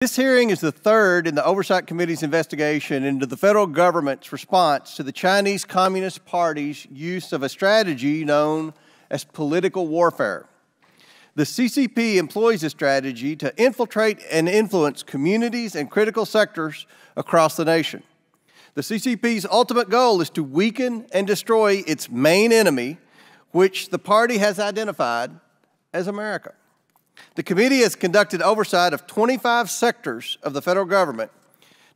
This hearing is the third in the Oversight Committee's investigation into the federal government's response to the Chinese Communist Party's use of a strategy known as political warfare. The CCP employs this strategy to infiltrate and influence communities and critical sectors across the nation. The CCP's ultimate goal is to weaken and destroy its main enemy, which the party has identified as America. The committee has conducted oversight of 25 sectors of the federal government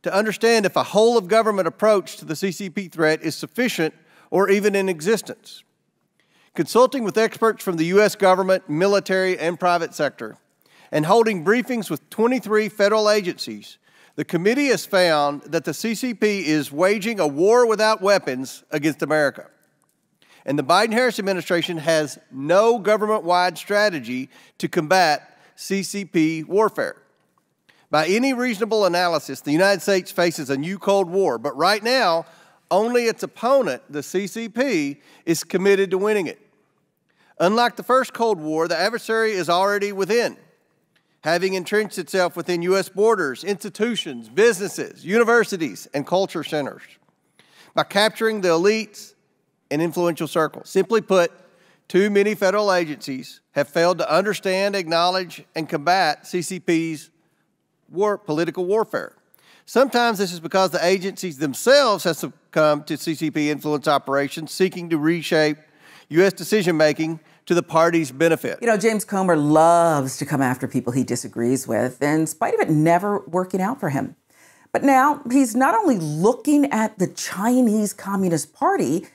to understand if a whole-of-government approach to the CCP threat is sufficient or even in existence. Consulting with experts from the U.S. government, military, and private sector, and holding briefings with 23 federal agencies, the committee has found that the CCP is waging a war without weapons against America. And the Biden-Harris administration has no government-wide strategy to combat CCP warfare. By any reasonable analysis, the United States faces a new Cold War, but right now, only its opponent, the CCP, is committed to winning it. Unlike the first Cold War, the adversary is already within, having entrenched itself within U.S. borders, institutions, businesses, universities, and culture centers. By capturing the elites and influential circles. Simply put, too many federal agencies have failed to understand, acknowledge, and combat CCP's political warfare. Sometimes this is because the agencies themselves have succumbed to CCP influence operations seeking to reshape U.S. decision-making to the party's benefit. You know, James Comer loves to come after people he disagrees with, in spite of it never working out for him. But now he's not only looking at the Chinese Communist Party,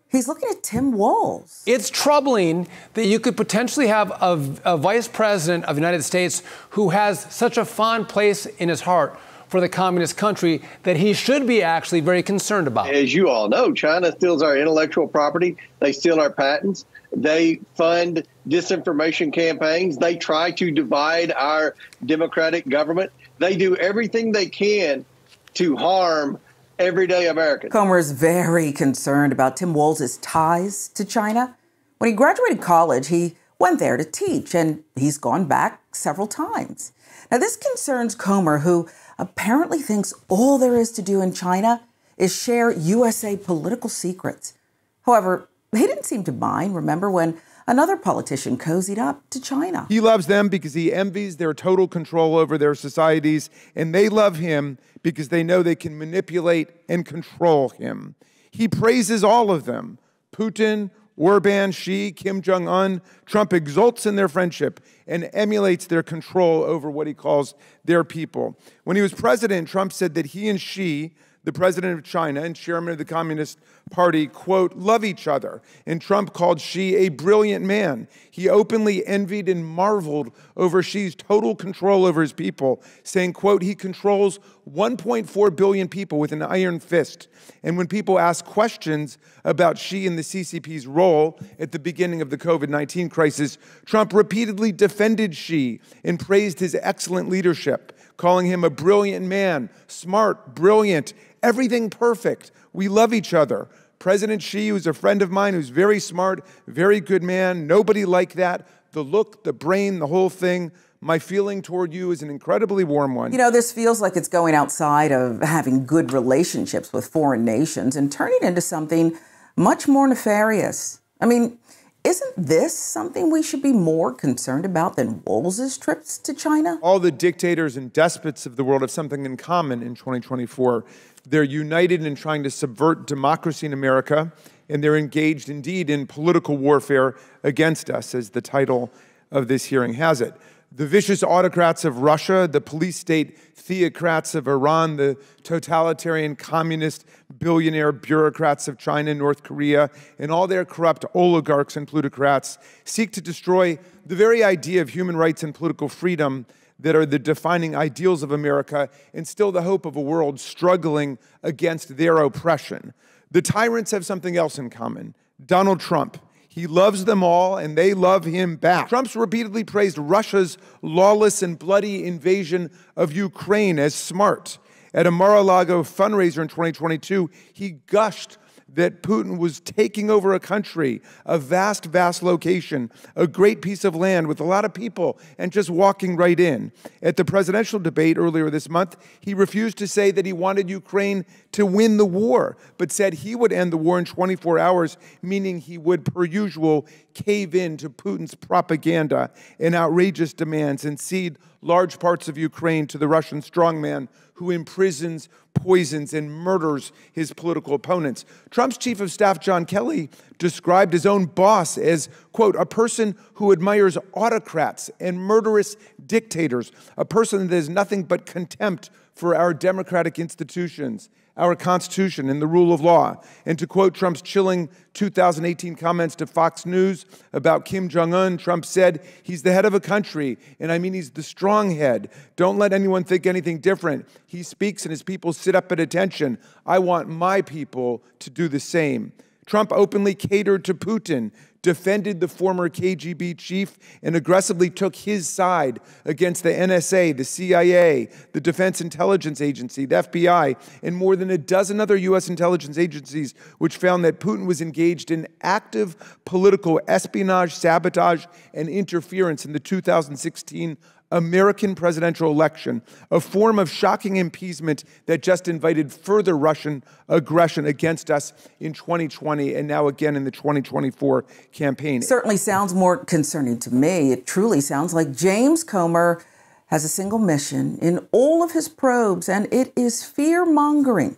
he's looking at Tim Walz. It's troubling that you could potentially have a vice president of the United States who has such a fond place in his heart for the communist country that he should be actually very concerned about. As you all know, China steals our intellectual property. They steal our patents. They fund disinformation campaigns. They try to divide our democratic government. They do everything they can to harm everyday Americans. Comer is very concerned about Tim Walz's ties to China. When he graduated college, he went there to teach, and he's gone back several times. Now, this concerns Comer, who apparently thinks all there is to do in China is share USA political secrets. However, he didn't seem to mind, remember, when another politician cozied up to China. He loves them because he envies their total control over their societies, and they love him because they know they can manipulate and control him. He praises all of them. Putin, Orban, Xi, Kim Jong-un. Trump exults in their friendship and emulates their control over what he calls their people. When he was president, Trump said that he and Xi, the president of China and chairman of the Communist Party, quote, love each other. And Trump called Xi a brilliant man. He openly envied and marveled over Xi's total control over his people, saying, quote, he controls 1.4 billion people with an iron fist. And when people ask questions about Xi and the CCP's role at the beginning of the COVID-19 crisis, Trump repeatedly defended Xi and praised his excellent leadership, calling him a brilliant man, smart, brilliant, everything perfect. We love each other. President Xi, who's a friend of mine, who's very smart, very good man, nobody like that. The look, the brain, the whole thing. My feeling toward you is an incredibly warm one. You know, this feels like it's going outside of having good relationships with foreign nations and turning into something much more nefarious. I mean, isn't this something we should be more concerned about than Walz's trips to China? All the dictators and despots of the world have something in common in 2024. They're united in trying to subvert democracy in America, and they're engaged indeed in political warfare against us, as the title of this hearing has it. The vicious autocrats of Russia, the police state theocrats of Iran, the totalitarian communist billionaire bureaucrats of China, North Korea, and all their corrupt oligarchs and plutocrats seek to destroy the very idea of human rights and political freedom that are the defining ideals of America and still the hope of a world struggling against their oppression. The tyrants have something else in common. Donald Trump. He loves them all, and they love him back. Trump's repeatedly praised Russia's lawless and bloody invasion of Ukraine as smart. At a Mar-a-Lago fundraiser in 2022, he gushed that Putin was taking over a country, a vast, vast location, a great piece of land with a lot of people, and just walking right in. At the presidential debate earlier this month, he refused to say that he wanted Ukraine to win the war, but said he would end the war in 24 hours, meaning he would, per usual, cave in to Putin's propaganda and outrageous demands and cede large parts of Ukraine to the Russian strongman who imprisons, poisons, and murders his political opponents. Trump's chief of staff, John Kelly, described his own boss as, quote, a person who admires autocrats and murderous dictators, a person that has nothing but contempt for our democratic institutions, our Constitution, and the rule of law. And to quote Trump's chilling 2018 comments to Fox News about Kim Jong-un, Trump said, he's the head of a country, and I mean he's the strong head. Don't let anyone think anything different. He speaks and his people sit up at attention. I want my people to do the same. Trump openly catered to Putin, defended the former KGB chief, and aggressively took his side against the NSA, the CIA, the Defense Intelligence Agency, the FBI, and more than a dozen other U.S. intelligence agencies, which found that Putin was engaged in active political espionage, sabotage, and interference in the 2016 American presidential election, a form of shocking appeasement that just invited further Russian aggression against us in 2020 and now again in the 2024 campaign. Certainly sounds more concerning to me. It truly sounds like James Comer has a single mission in all of his probes, and it is fear-mongering.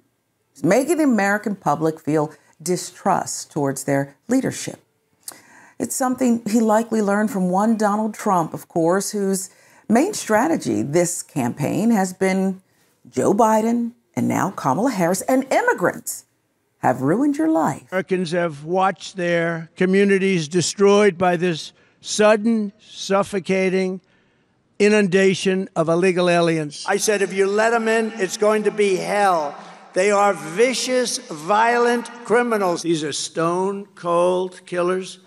It's making the American public feel distrust towards their leadership. It's something he likely learned from one Donald Trump, of course, whose main strategy this campaign has been Joe Biden and now Kamala Harris, and immigrants have ruined your life. Americans have watched their communities destroyed by this sudden, suffocating inundation of illegal aliens. I said, if you let them in, it's going to be hell. They are vicious, violent criminals. These are stone-cold killers.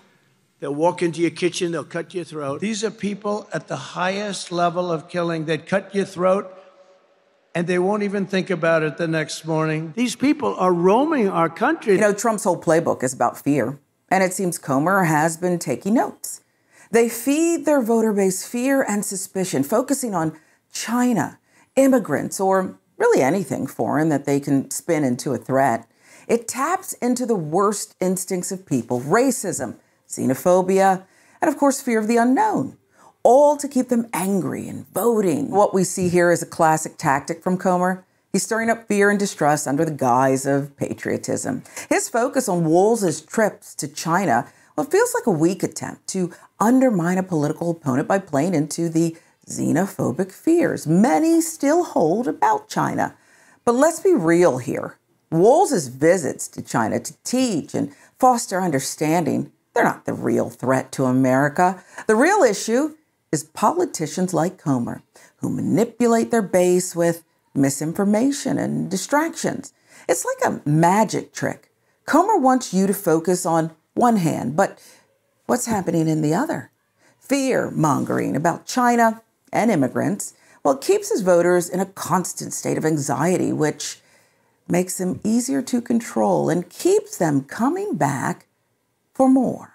They'll walk into your kitchen, they'll cut your throat. These are people at the highest level of killing. They'd cut your throat, and they won't even think about it the next morning. These people are roaming our country. You know, Trump's whole playbook is about fear, and it seems Comer has been taking notes. They feed their voter base fear and suspicion, focusing on China, immigrants, or really anything foreign that they can spin into a threat. It taps into the worst instincts of people: racism, xenophobia, and of course, fear of the unknown, all to keep them angry and voting. What we see here is a classic tactic from Comer. He's stirring up fear and distrust under the guise of patriotism. His focus on Walz's trips to China, well, it feels like a weak attempt to undermine a political opponent by playing into the xenophobic fears many still hold about China. But let's be real here. Walz's visits to China to teach and foster understanding, they're not the real threat to America. The real issue is politicians like Comer, who manipulate their base with misinformation and distractions. It's like a magic trick. Comer wants you to focus on one hand, but what's happening in the other? Fear-mongering about China and immigrants, well, it keeps his voters in a constant state of anxiety, which makes them easier to control and keeps them coming back for more.